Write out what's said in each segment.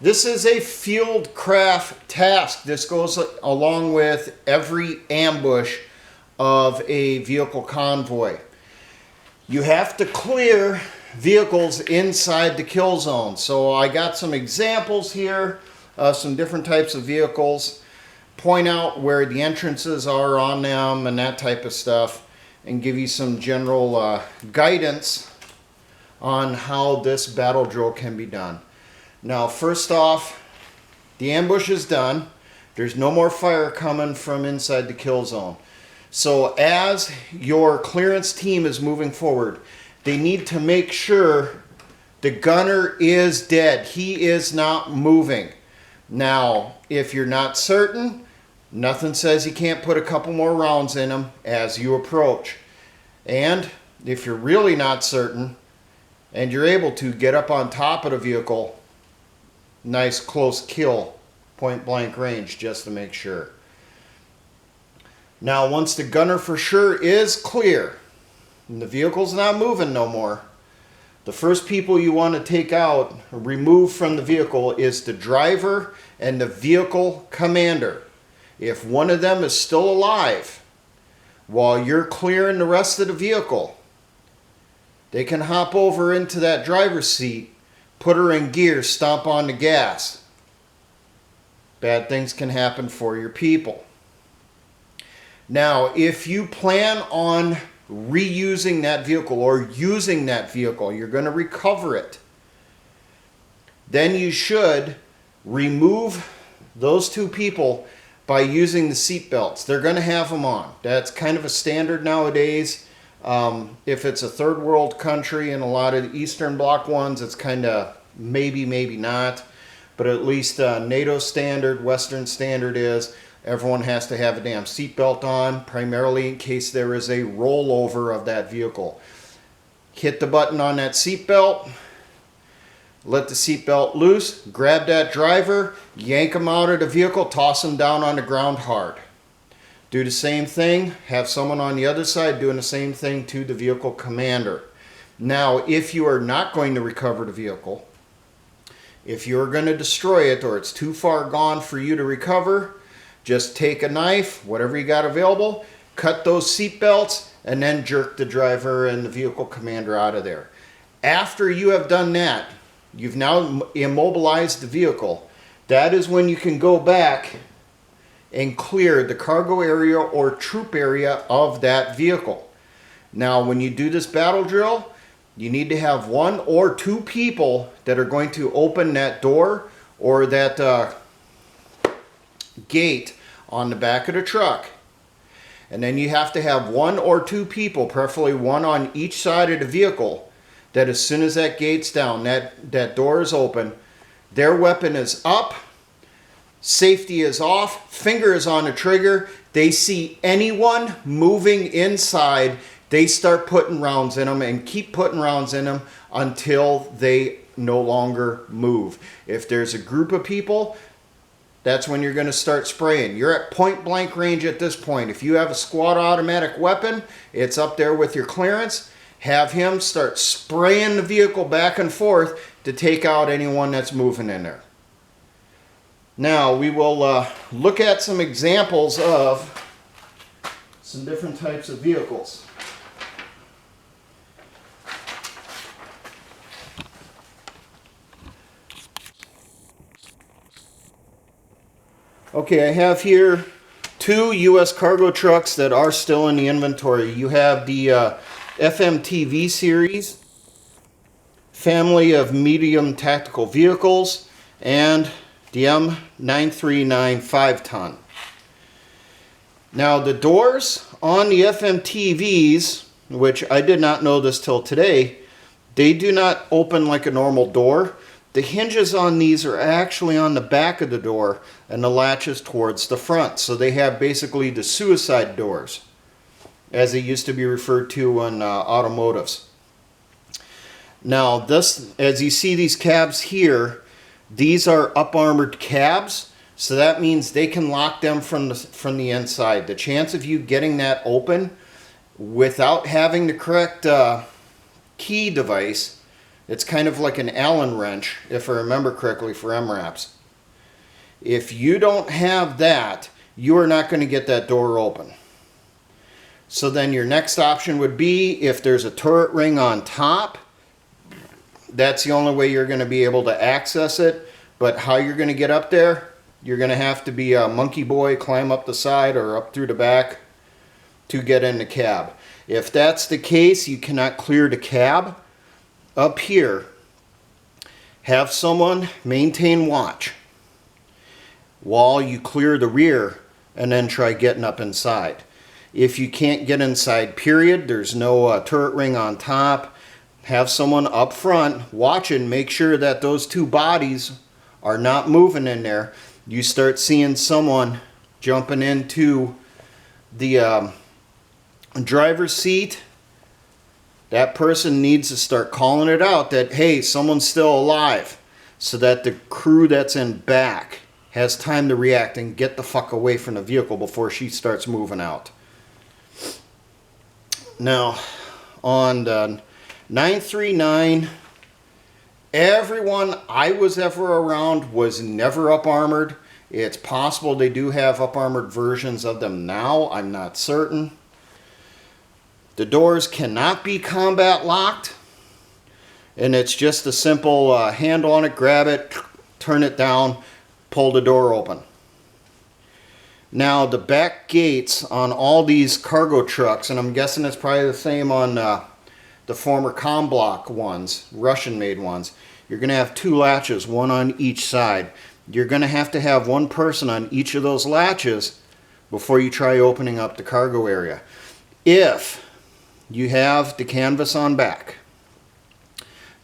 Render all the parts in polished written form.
This is a Fieldcraft task. This goes along with every ambush of a vehicle convoy. You have to clear vehicles inside the kill zone. So I got some examples here of some different types of vehicles. Point out where the entrances are on them and that type of stuff, and give you some general guidance on how this battle drill can be done. Now, first off, the ambush is done. There's no more fire coming from inside the kill zone. So as your clearance team is moving forward, they need to make sure the gunner is dead. He is not moving. Now, if you're not certain, nothing says you can't put a couple more rounds in him as you approach. And if you're really not certain and you're able to, get up on top of the vehicle, nice close kill, point blank range, just to make sure. Now, once the gunner for sure is clear and the vehicle's not moving no more, the first people you want to take out, remove from the vehicle, is the driver and the vehicle commander. If one of them is still alive while you're clearing the rest of the vehicle, they can hop over into that driver's seat, put her in gear, stomp on the gas. Bad things can happen for your people. Now, if you plan on reusing that vehicle or using that vehicle, you're going to recover it, then you should remove those two people by using the seat belts. They're going to have them on. That's kind of a standard nowadays. If it's a third world country and a lot of the Eastern Bloc ones, it's kind of maybe not. But at least NATO standard, Western standard is everyone has to have a damn seatbelt on, primarily in case there is a rollover of that vehicle. Hit the button on that seatbelt, let the seatbelt loose, grab that driver, yank him out of the vehicle, toss him down on the ground hard. Do the same thing, have someone on the other side doing the same thing to the vehicle commander. Now, if you are not going to recover the vehicle, if you're going to destroy it or it's too far gone for you to recover, just take a knife, whatever you got available, cut those seat belts, and then jerk the driver and the vehicle commander out of there. After you have done that, you've now immobilized the vehicle. That is when you can go back and clear the cargo area or troop area of that vehicle. Now, when you do this battle drill, you need to have one or two people that are going to open that door or that gate on the back of the truck. And then you have to have one or two people, preferably one on each side of the vehicle, that as soon as that gate's down, that door is open, their weapon is up, safety is off, finger is on the trigger, they see anyone moving inside, they start putting rounds in them and keep putting rounds in them until they no longer move. If there's a group of people, that's when you're going to start spraying. You're at point blank range at this point. If you have a squad automatic weapon, it's up there with your clearance. Have him start spraying the vehicle back and forth to take out anyone that's moving in there. Now, we will look at some examples of some different types of vehicles. Okay, I have here two U.S. cargo trucks that are still in the inventory. You have the FMTV series, family of medium tactical vehicles, and the M939 5-ton. Now, the doors on the FMTVs, which I did not know this till today, they do not open like a normal door. The hinges on these are actually on the back of the door and the latch is towards the front. So they have basically the suicide doors, as they used to be referred to in automotives. Now, this, as you see these cabs here, these are up-armored cabs. So that means they can lock them from the inside. The chance of you getting that open without having the correct key device It's kind of like an Allen wrench, if I remember correctly, for MRAPs. If you don't have that, you are not going to get that door open. So then your next option would be, if there's a turret ring on top, that's the only way you're going to be able to access it. But how you're going to get up there, you're going to have to be a monkey boy, climb up the side or up through the back to get in the cab. If that's the case, you cannot clear the cab. Up here, have someone maintain watch while you clear the rear and then try getting up inside. If you can't get inside, period, there's no turret ring on top, have someone up front watching, make sure that those two bodies are not moving in there. You start seeing someone jumping into the driver's seat, that person needs to start calling it out that, hey, someone's still alive, so that the crew that's in back has time to react and get the fuck away from the vehicle before she starts moving out. Now, on the 939, everyone I was ever around was never up armored. It's possible they do have up armored versions of them now. I'm not certain. The doors cannot be combat locked, and it's just a simple handle on it, grab it, turn it down, pull the door open. Now the back gates on all these cargo trucks, and I'm guessing it's probably the same on the former Comblock ones, Russian made ones, you're going to have two latches, one on each side. You're going to have one person on each of those latches before you try opening up the cargo area. If you have the canvas on back,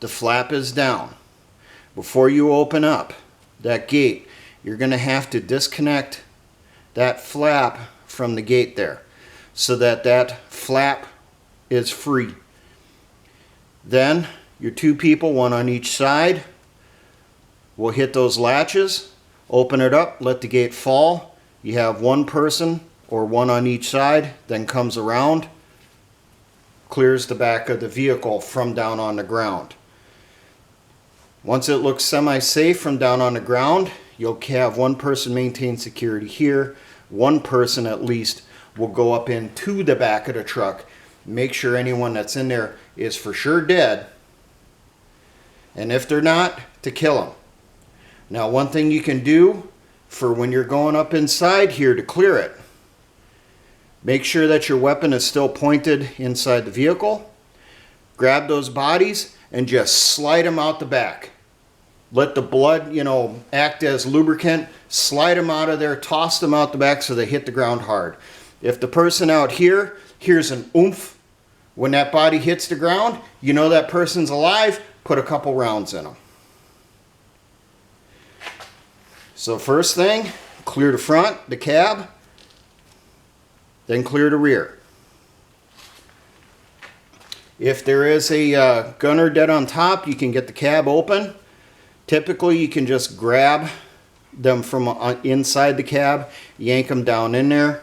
the flap is down, before you open up that gate, you're going to have to disconnect that flap from the gate there so that that flap is free. Then your two people, one on each side, will hit those latches, open it up, let the gate fall. You have one person or one on each side, then comes around, clears the back of the vehicle from down on the ground. Once it looks semi-safe from down on the ground, you'll have one person maintain security here. One person at least will go up into the back of the truck, make sure anyone that's in there is for sure dead, and if they're not, to kill them. Now, one thing you can do for when you're going up inside here to clear it, make sure that your weapon is still pointed inside the vehicle. Grab those bodies and just slide them out the back. Let the blood, act as lubricant. Slide them out of there, toss them out the back so they hit the ground hard. If the person out here hears an oomph when that body hits the ground, you know that person's alive, put a couple rounds in them. So first thing, clear the front, the cab, then clear the rear. If there is a gunner dead on top, you can get the cab open. Typically, you can just grab them from inside the cab, yank them down in there,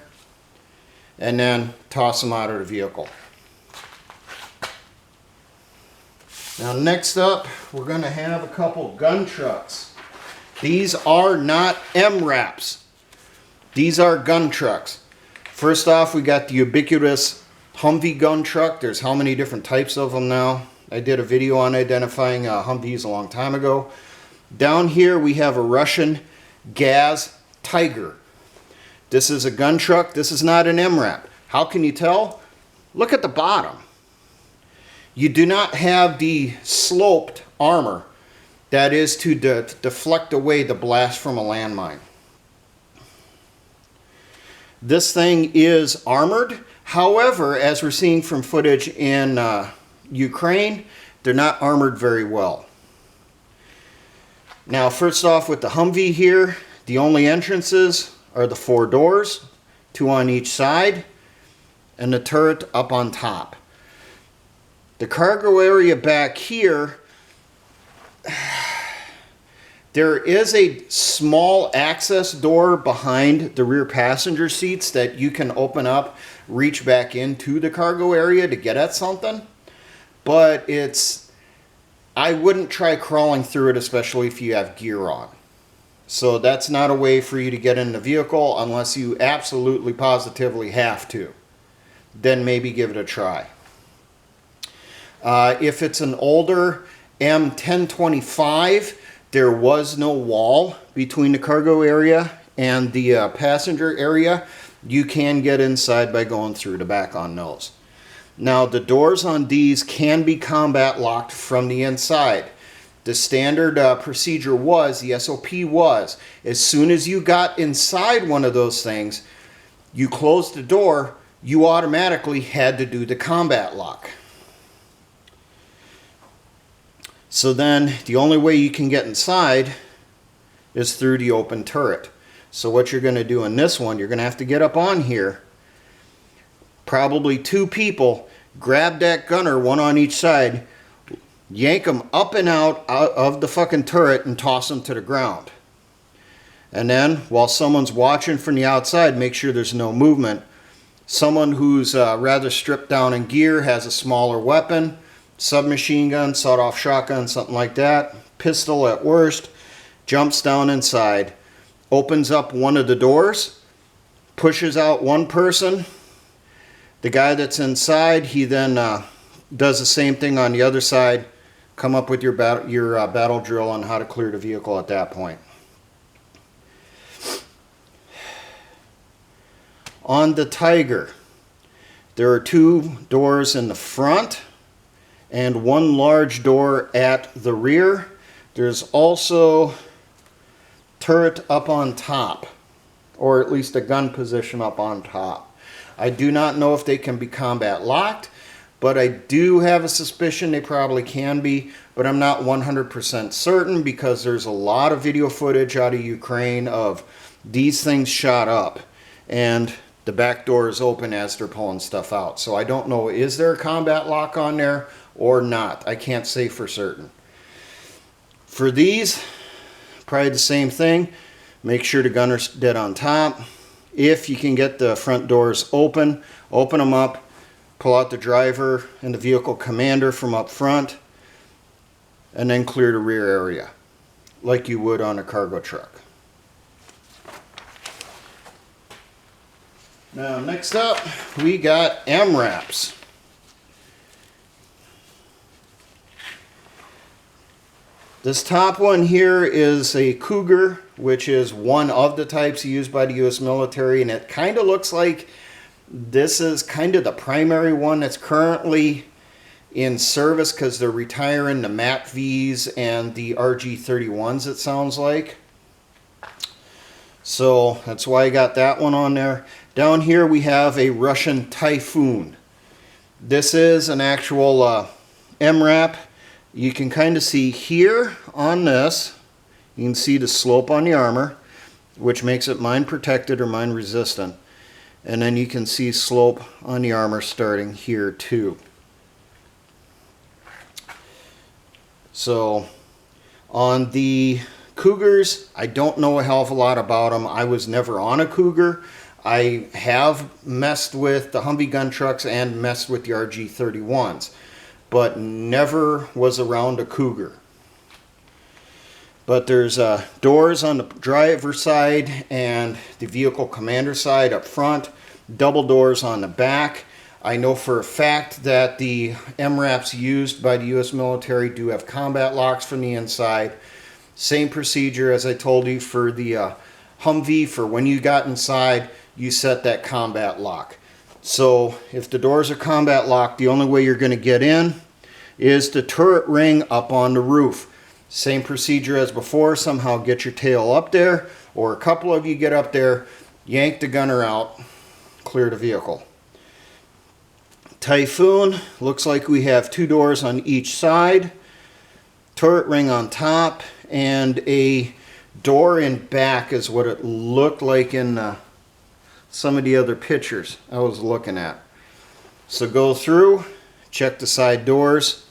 and then toss them out of the vehicle. Now next up, we're going to have a couple gun trucks. These are not MRAPs. These are gun trucks. First off, we got the ubiquitous Humvee gun truck. There's how many different types of them now? I did a video on identifying Humvees a long time ago. Down here we have a Russian Gaz Tiger. This is a gun truck. This is not an MRAP. How can you tell? Look at the bottom. You do not have the sloped armor that is to deflect away the blast from a landmine. This thing is armored. However, as we're seeing from footage in Ukraine, they're not armored very well. Now, first off with the Humvee here, the only entrances are the 4 doors, 2 on each side, and the turret up on top. The cargo area back here, there is a small access door behind the rear passenger seats that you can open up, reach back into the cargo area to get at something. But it's I wouldn't try crawling through it, especially if you have gear on. So that's not a way for you to get in the vehicle unless you absolutely positively have to. Then maybe give it a try. If it's an older M1025, there was no wall between the cargo area and the passenger area. You can get inside by going through the back on those. Now the doors on these can be combat locked from the inside. The standard procedure was, the SOP was, as soon as you got inside one of those things, you closed the door, you automatically had to do the combat lock. So then the only way you can get inside is through the open turret. So what you're going to do in this one, you're going to have to get up on here, probably 2 people, grab that gunner, one on each side, yank them up and out of the fucking turret and toss them to the ground. And then while someone's watching from the outside, make sure there's no movement. Someone who's rather stripped down in gear has a smaller weapon, submachine gun, sawed-off shotgun, something like that, pistol at worst, jumps down inside, opens up one of the doors, pushes out one person. The guy that's inside, he then does the same thing on the other side. Come up with your battle drill on how to clear the vehicle at that point. On the Tiger, there are 2 doors in the front and 1 large door at the rear. There's also turret up on top, or at least a gun position up on top. I do not know if they can be combat locked, but I do have a suspicion they probably can be, but I'm not 100% certain because there's a lot of video footage out of Ukraine of these things shot up and the back door is open as they're pulling stuff out. So I don't know, is there a combat lock on there or not? I can't say for certain. For these, probably the same thing. Make sure the gunner's dead on top. If you can get the front doors open them up, pull out the driver and the vehicle commander from up front, and then clear the rear area like you would on a cargo truck. Now next up, we got MRAPs. This top one here is a Cougar, which is one of the types used by the U.S. military, and it kind of looks like this is kind of the primary one that's currently in service because they're retiring the MAT-Vs and the RG-31s, it sounds like. So that's why I got that one on there. Down here we have a Russian Typhoon. This is an actual MRAP. You can kind of see here on this, you can see the slope on the armor, which makes it mine protected or mine resistant. And then you can see slope on the armor starting here too. So on the Cougars, I don't know a hell of a lot about them. I was never on a Cougar. I have messed with the Humvee gun trucks and messed with the RG-31s, but never was around a Cougar. But there's doors on the driver's side and the vehicle commander side up front, double doors on the back. I know for a fact that the MRAPs used by the U.S. military do have combat locks from the inside. Same procedure as I told you for the Humvee. For when you got inside, you set that combat lock. So if the doors are combat locked, the only way you're going to get in is the turret ring up on the roof. Same procedure as before. Somehow get your tail up there, or a couple of you get up there, yank the gunner out, clear the vehicle. Typhoon, looks like we have 2 doors on each side, turret ring on top, and a door in back is what it looked like in some of the other pictures I was looking at. So go through, check the side doors,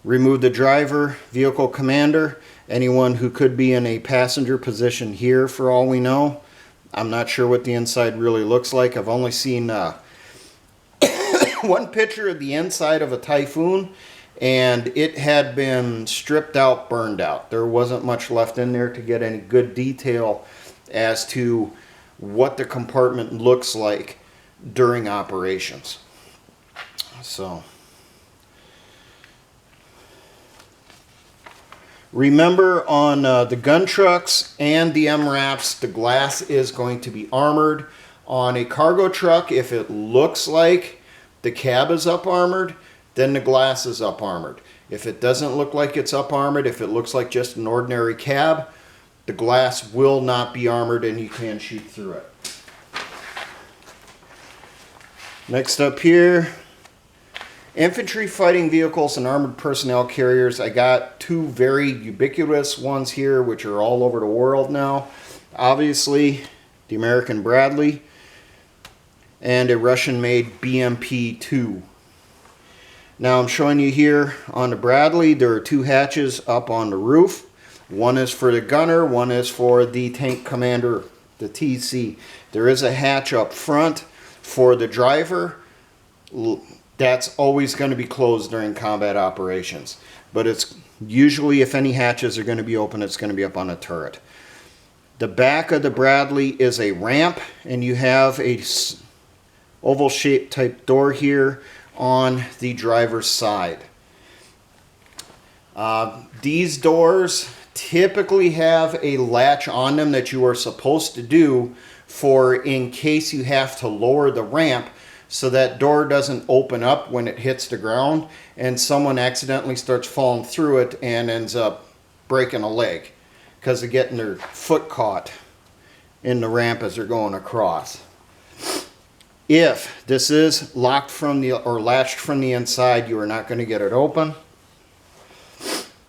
remove the driver, vehicle commander, anyone who could be in a passenger position here for all we know. I'm not sure what the inside really looks like. I've only seen one picture of the inside of a Typhoon, and it had been stripped out, burned out. There wasn't much left in there to get any good detail as to what the compartment looks like during operations. So remember, on the gun trucks and the MRAPs, the glass is going to be armored. On a cargo truck, if it looks like the cab is up armored, then the glass is up armored. If it doesn't look like it's up armored, if it looks like just an ordinary cab, the glass will not be armored and you can shoot through it. Next up here, infantry fighting vehicles and armored personnel carriers. I got two very ubiquitous ones here, which are all over the world now. Obviously, the American Bradley and a Russian-made BMP-2. Now I'm showing you here on the Bradley, there are two hatches up on the roof. One is for the gunner, one is for the tank commander, the TC. There is a hatch up front for the driver. That's always going to be closed during combat operations. But it's usually, if any hatches are going to be open, it's going to be up on a turret. The back of the Bradley is a ramp, and you have a oval shaped type door here on the driver's side. These doors typically have a latch on them that you are supposed to do for in case you have to lower the ramp, so that door doesn't open up when it hits the ground and someone accidentally starts falling through it and ends up breaking a leg because of getting their foot caught in the ramp as they're going across. If this is locked from the or latched from the inside, you are not going to get it open.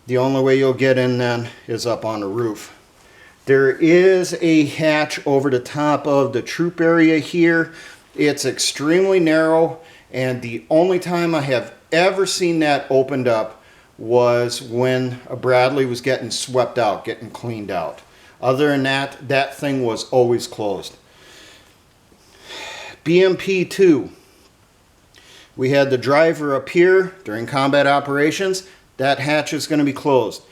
The only way you'll get in then is up on the roof. There is a hatch over the top of the troop area here. It's extremely narrow, and the only time I have ever seen that opened up was when a Bradley was getting swept out, getting cleaned out. Other than that, that thing was always closed. BMP-2. We had the driver up here during combat operations. That hatch is going to be closed.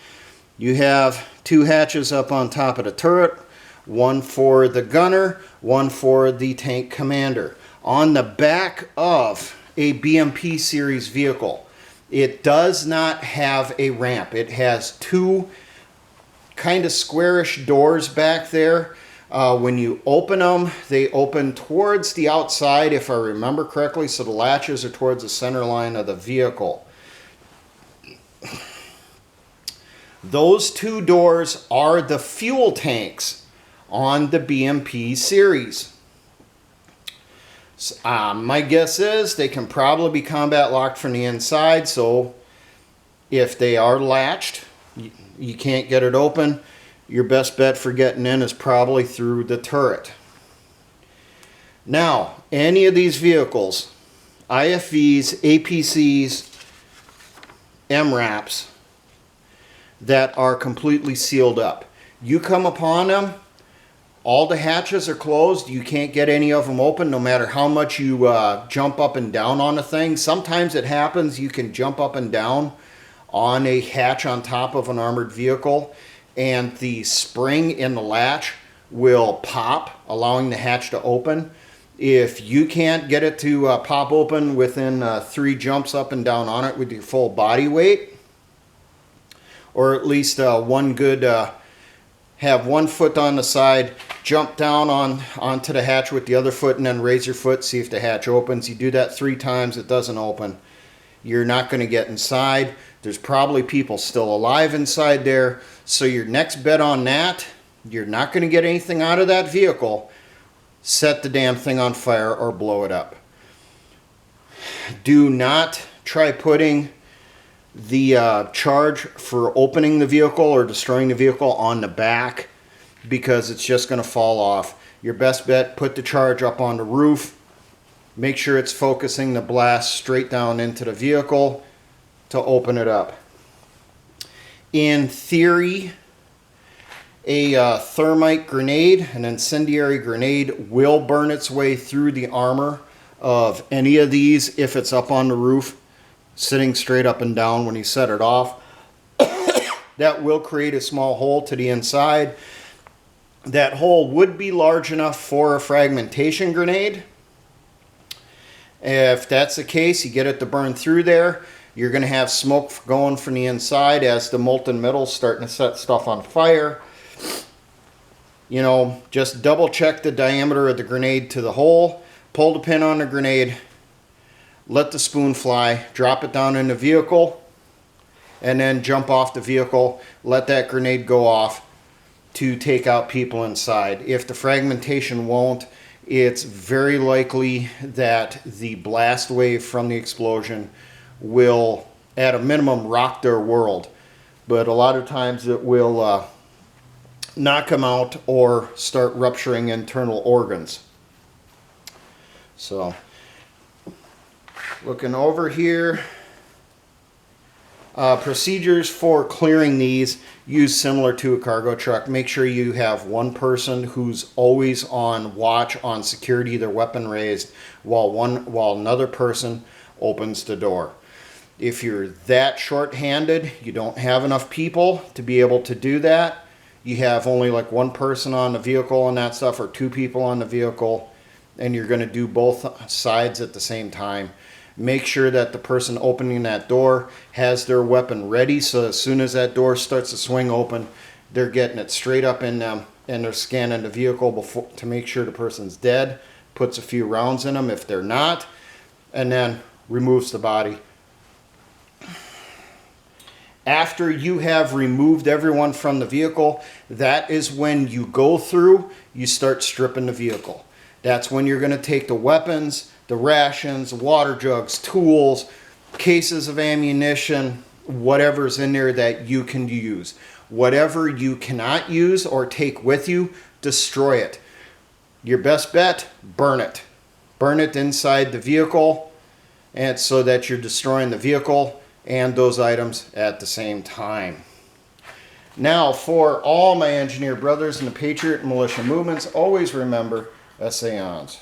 You have two hatches up on top of the turret, one for the gunner, one for the tank commander. On the back of a BMP series vehicle, it does not have a ramp. It has two kind of squarish doors back there. When you open them, they open towards the outside, if I remember correctly, so the latches are towards the center line of the vehicle. Those two doors are the fuel tanks on the BMP series. My guess is they can probably be combat locked from the inside, so if they are latched, you can't get it open, your best bet for getting in is probably through the turret. Now, any of these vehicles, IFVs, APCs, MRAPs, that are completely sealed up. You come upon them, all the hatches are closed. You can't get any of them open no matter how much you jump up and down on a thing. Sometimes it happens you can jump up and down on a hatch on top of an armored vehicle and the spring in the latch will pop, allowing the hatch to open. If you can't get it to pop open within 3 jumps up and down on it with your full body weight, or at least one good, have one foot on the side, jump down onto the hatch with the other foot, and then raise your foot, see if the hatch opens. You do that 3 times, it doesn't open. You're not going to get inside. There's probably people still alive inside there. So your next bet on that, you're not going to get anything out of that vehicle. Set the damn thing on fire or blow it up. Do not try putting the charge for opening the vehicle or destroying the vehicle on the back, because it's just going to fall off. Your best bet, put the charge up on the roof. Make sure it's focusing the blast straight down into the vehicle to open it up. In theory, a thermite grenade, an incendiary grenade, will burn its way through the armor of any of these if it's up on the roof. sitting straight up and down when you set it off. That will create a small hole to the inside. That hole would be large enough for a fragmentation grenade. If that's the case, you get it to burn through there. You're going to have smoke going from the inside as the molten metal's starting to set stuff on fire. You know, just double check the diameter of the grenade to the hole. Pull the pin on the grenade. Let the spoon fly. Drop it down in the vehicle. And then jump off the vehicle. Let that grenade go off to take out people inside. If the fragmentation won't, it's very likely that the blast wave from the explosion will, at a minimum, rock their world. But a lot of times it will knock them out or start rupturing internal organs. So, looking over here, procedures for clearing these use similar to a cargo truck. Make sure you have one person who's always on watch on security, their weapon raised, while another person opens the door. If you're that short-handed, you don't have enough people to be able to do that, you have only like one person on the vehicle and that stuff, or two people on the vehicle, and you're going to do both sides at the same time. Make sure that the person opening that door has their weapon ready, so as soon as that door starts to swing open, they're getting it straight up in them, and they're scanning the vehicle before to make sure the person's dead, puts a few rounds in them if they're not, and then removes the body. After you have removed everyone from the vehicle, that is when you go through, you start stripping the vehicle. That's when you're going to take the weapons, the rations, water jugs, tools, cases of ammunition, whatever's in there that you can use. Whatever you cannot use or take with you, destroy it. Your best bet, burn it. Burn it inside the vehicle, and so that you're destroying the vehicle and those items at the same time. Now, for all my engineer brothers in the Patriot and militia movements, always remember, essayons.